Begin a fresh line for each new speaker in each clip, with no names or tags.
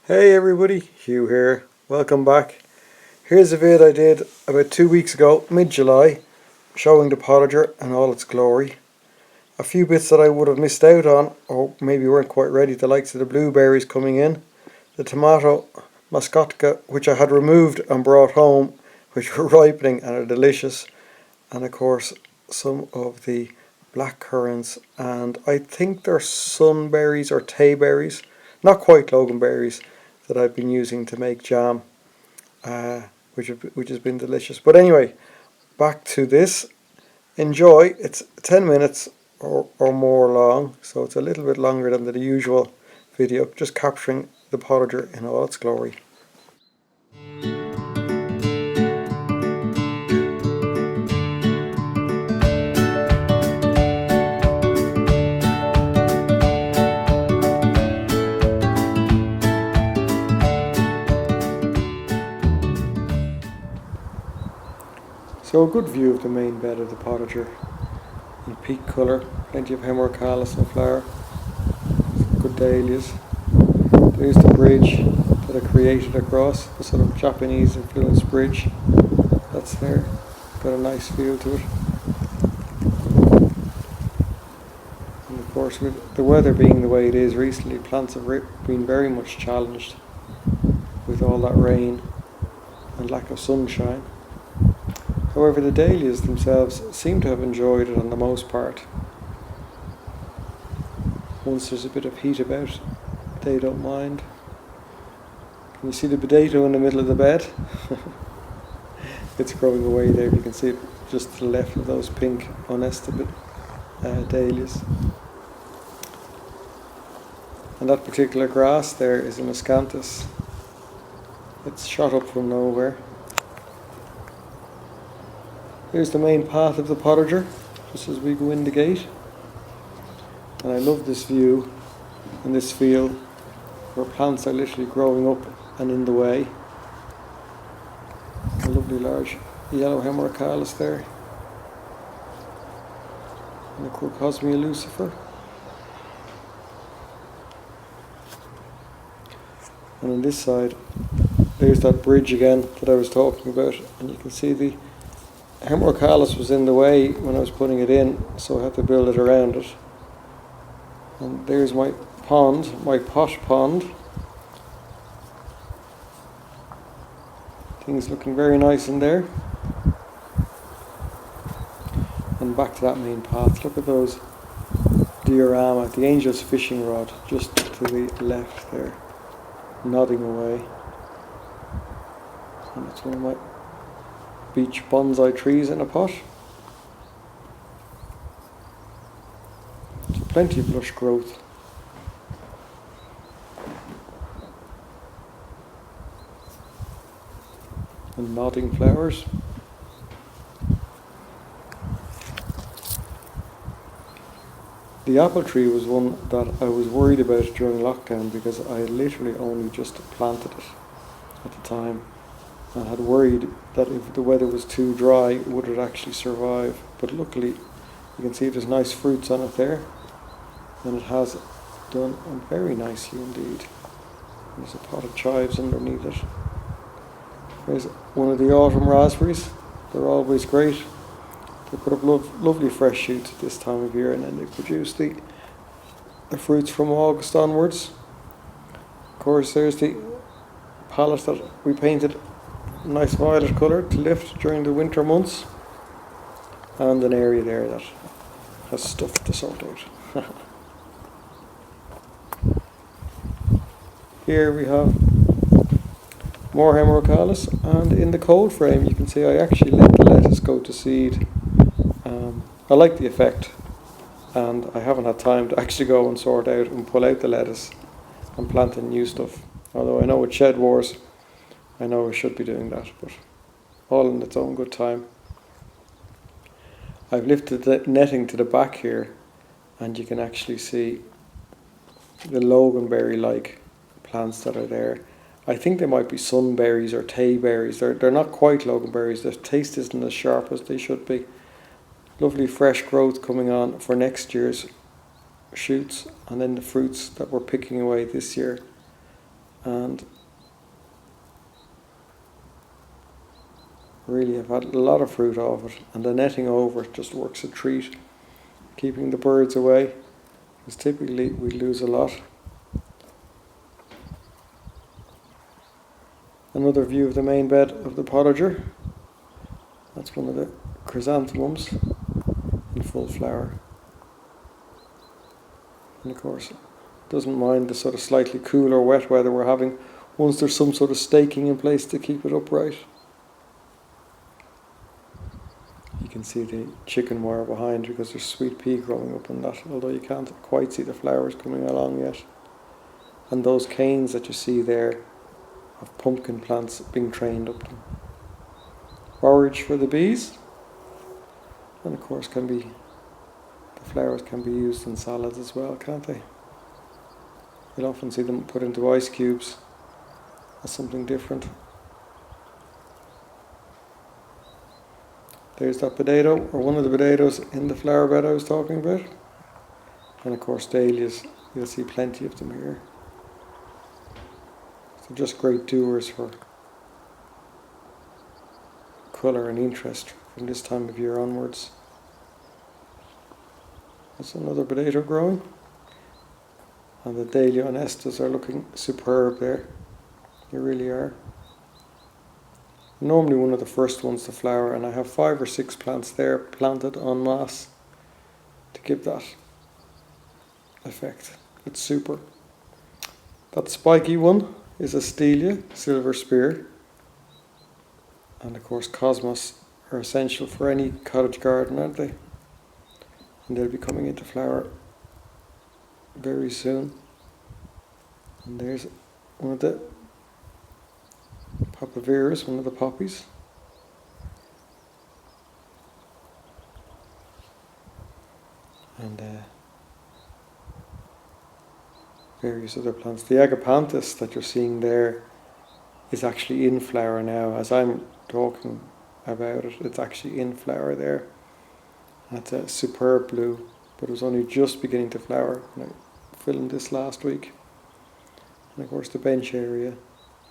Hey everybody, Hugh here. Welcome back. Here's a vid I did about 2 weeks ago, mid-July, showing the Potager in all its glory. A few bits that I would have missed out on, or maybe weren't quite ready, the likes of the blueberries coming in, the tomato mascotka, which I had removed and brought home, which were ripening and are delicious, and of course some of the black currants, and I think they're sunberries or tayberries, not quite loganberries, that I've been using to make jam, which has been delicious. But anyway, back to this. Enjoy. It's 10 minutes or more long, so it's a little bit longer than the usual video, just capturing the Potager in all its glory. So a good view of the main bed of the Potager in peak colour, plenty of Hemoracalis in flower, good dahlias. There's the bridge that I created across, the sort of Japanese influenced bridge that's there, got a nice feel to it. And of course, with the weather being the way it is recently, plants have been very much challenged with all that rain and lack of sunshine. However, the dahlias themselves seem to have enjoyed it on the most part. Once there's a bit of heat about, they don't mind. Can you see the potato in the middle of the bed? It's growing away there. You can see it just to the left of those pink unestimate dahlias. And that particular grass there is a miscanthus. It's shot up from nowhere. Here's the main path of the Potager, just as we go in the gate. And I love this view and this field where plants are literally growing up and in the way. A lovely large yellow Hemoracalis there. And a Cosmia lucifer. And on this side, there's that bridge again that I was talking about, and you can see the Hemoracalis was in the way when I was putting it in, so I had to build it around it. And there's my pond, my pot pond. Things looking very nice in there. And back to that main path. Look at those diorama, the angel's fishing rod, just to the left there, nodding away. And it's one of my beach bonsai trees in a pot. So plenty of lush growth. And nodding flowers. The apple tree was one that I was worried about during lockdown because I had literally only just planted it at the time. And had worried that if the weather was too dry, would it actually survive? But luckily, you can see there's nice fruits on it there, and it has done very nicely indeed. There's a pot of chives underneath it. There's one of the autumn raspberries. They're always great. They put up lovely fresh shoots at this time of year, and then they produce the fruits from August onwards. Of course, there's the palette that we painted nice violet colour to lift during the winter months, and an area there that has stuff to sort out. Here we have more Hemoracalis, and in the cold frame you can see I actually let the lettuce go to seed. I like the effect, and I haven't had time to actually go and sort out and pull out the lettuce and plant in new stuff, although I know with Shed Wars I know I should be doing that, but all in its own good time. I've lifted the netting to the back here, and you can actually see the loganberry-like plants that are there. I think they might be sunberries or tayberries. They're not quite loganberries. Their taste isn't as sharp as they should be. Lovely fresh growth coming on for next year's shoots, and then the fruits that we're picking away this year. and really I've had a lot of fruit off it, and the netting over it just works a treat, keeping the birds away, because typically we lose a lot. Another view of the main bed of the Potager. That's one of the chrysanthemums in full flower. And of course, doesn't mind the sort of slightly cooler wet weather we're having once there's some sort of staking in place to keep it upright. You can see the chicken wire behind because there's sweet pea growing up on that, although you can't quite see the flowers coming along yet. And those canes that you see there have pumpkin plants being trained up them. Forage for the bees, and of course the flowers can be used in salads as well, can't they? You'll often see them put into ice cubes as something different. There's that potato, or one of the potatoes in the flower bed I was talking about. And of course dahlias, you'll see plenty of them here. They're just great doers for colour and interest from this time of year onwards. That's another potato growing. And the dahlia honestas are looking superb there. They really are. Normally one of the first ones to flower, and I have 5 or 6 plants there planted en masse to give that effect. It's super. That spiky one is a Stelia, silver spear. And of course cosmos are essential for any cottage garden, aren't they? And they'll be coming into flower very soon. And there's one of the papaveras, one of the poppies. And various other plants. The agapanthus that you're seeing there is actually in flower now. As I'm talking about it, it's actually in flower there. That's a superb blue, but it was only just beginning to flower when I filmed this last week. And of course the bench area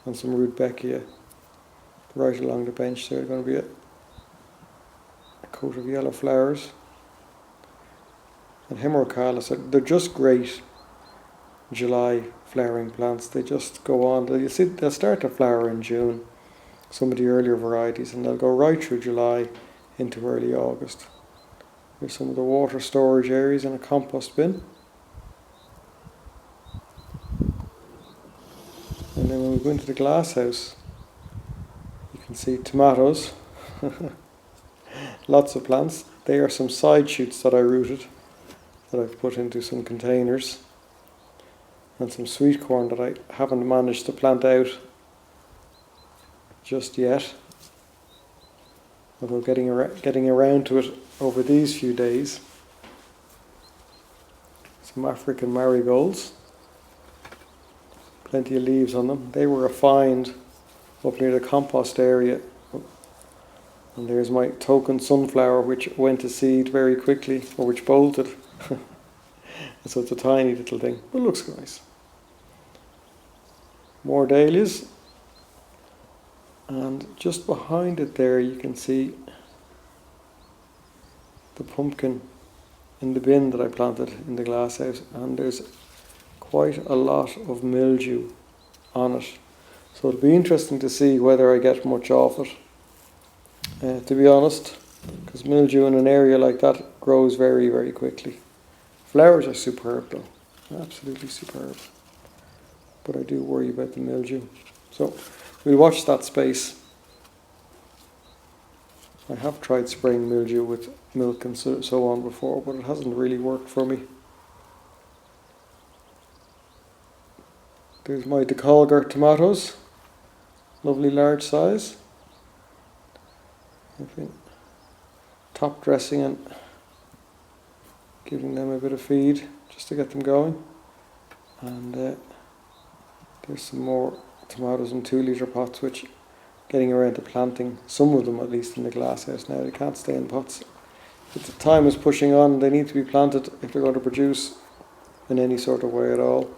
and some rudbeckia right along the bench there. Going to be a coat of yellow flowers. And hemerocallis, they're just great July flowering plants. They just go on. They'll start to flower in June, some of the earlier varieties, and they'll go right through July into early August. There's some of the water storage areas in a compost bin. And then when we go into the glass house, you can see tomatoes. Lots of plants. They are some side shoots that I rooted, that I've put into some containers. And some sweet corn that I haven't managed to plant out just yet. Although getting around to it over these few days. Some African marigolds. Plenty of leaves on them. They were a find up near the compost area. And there's my token sunflower, which went to seed very quickly, or which bolted. So it's a tiny little thing, but it looks nice. More dahlias. And just behind it there you can see the pumpkin in the bin that I planted in the glass house, and there's quite a lot of mildew on it. So it'll be interesting to see whether I get much off it, to be honest, because mildew in an area like that grows very, very quickly. Flowers are superb though, absolutely superb. But I do worry about the mildew. So we'll watch that space. I have tried spraying mildew with milk and so on before, but it hasn't really worked for me. There's my Potager tomatoes, lovely large size. I've been top dressing and giving them a bit of feed just to get them going. And there's some more tomatoes in 2-litre pots, which getting around to planting, some of them at least, in the glass house now. They can't stay in pots. But the time is pushing on. They need to be planted if they're going to produce in any sort of way at all.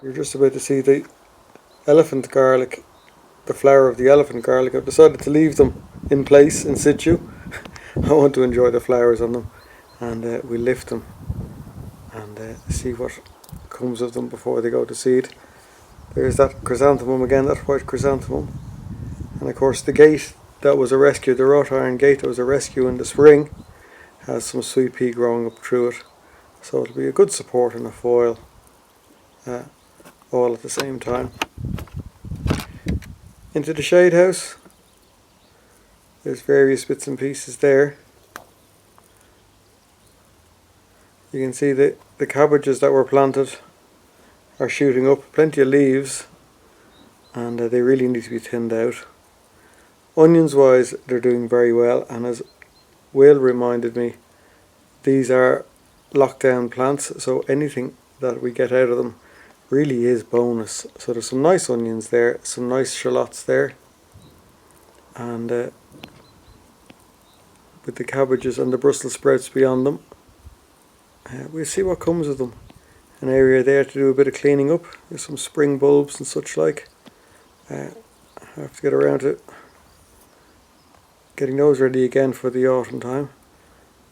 You're just about to see the elephant garlic, the flower of the elephant garlic. I've decided to leave them in place in situ. I want to enjoy the flowers on them, and we lift them and see what comes of them before they go to seed. There's that chrysanthemum again, that white chrysanthemum, and of course the gate that was a rescue, the wrought iron gate that was a rescue in the spring, has some sweet pea growing up through it, so it'll be a good support in a foil all at the same time. Into the shade house, there's various bits and pieces there. You can see the cabbages that were planted are shooting up, plenty of leaves, and they really need to be thinned out. Onions wise, they're doing very well, and as Will reminded me, these are lockdown plants, so anything that we get out of them really is bonus. So there's some nice onions there, some nice shallots there, and with the cabbages and the Brussels sprouts beyond them, we'll see what comes of them. An area there to do a bit of cleaning up. There's some spring bulbs and such like. I have to get around to getting those ready again for the autumn time,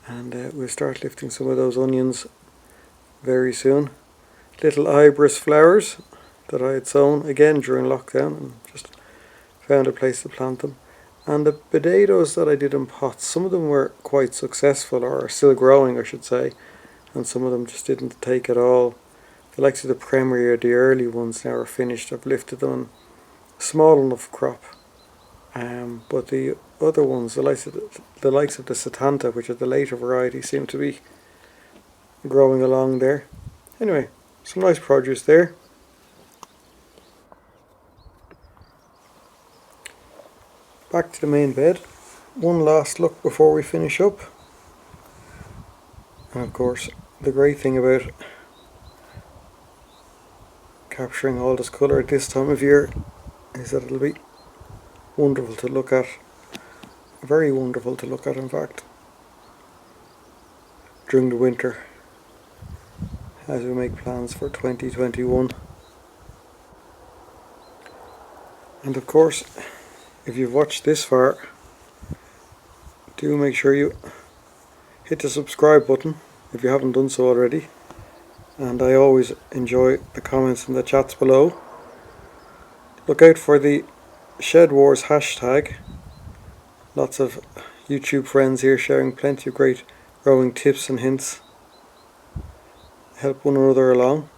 and we'll start lifting some of those onions very soon. Little iris flowers that I had sown again during lockdown and just found a place to plant them. And the potatoes that I did in pots, some of them were quite successful, or are still growing I should say, and some of them just didn't take at all. The likes of the Premier, the early ones now are finished. I've lifted them, small enough crop, but the other ones, the likes of the Satanta, which are the later variety, seem to be growing along there. Anyway, some nice produce there. Back to the main bed. One last look before we finish up. And of course, the great thing about capturing all this colour at this time of year is that it'll be wonderful to look at. Very wonderful to look at, in fact, during the winter as we make plans for 2021. And of course, if you've watched this far, do make sure you hit the subscribe button if you haven't done so already. And I always enjoy the comments and the chats below. Look out for the Shed Wars hashtag. Lots of YouTube friends here sharing plenty of great growing tips and hints. Help one another along.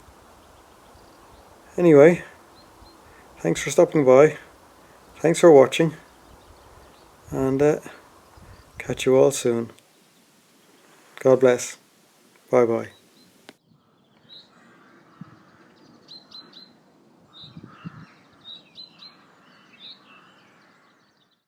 Anyway, thanks for stopping by. Thanks for watching. And catch you all soon. God bless. Bye bye.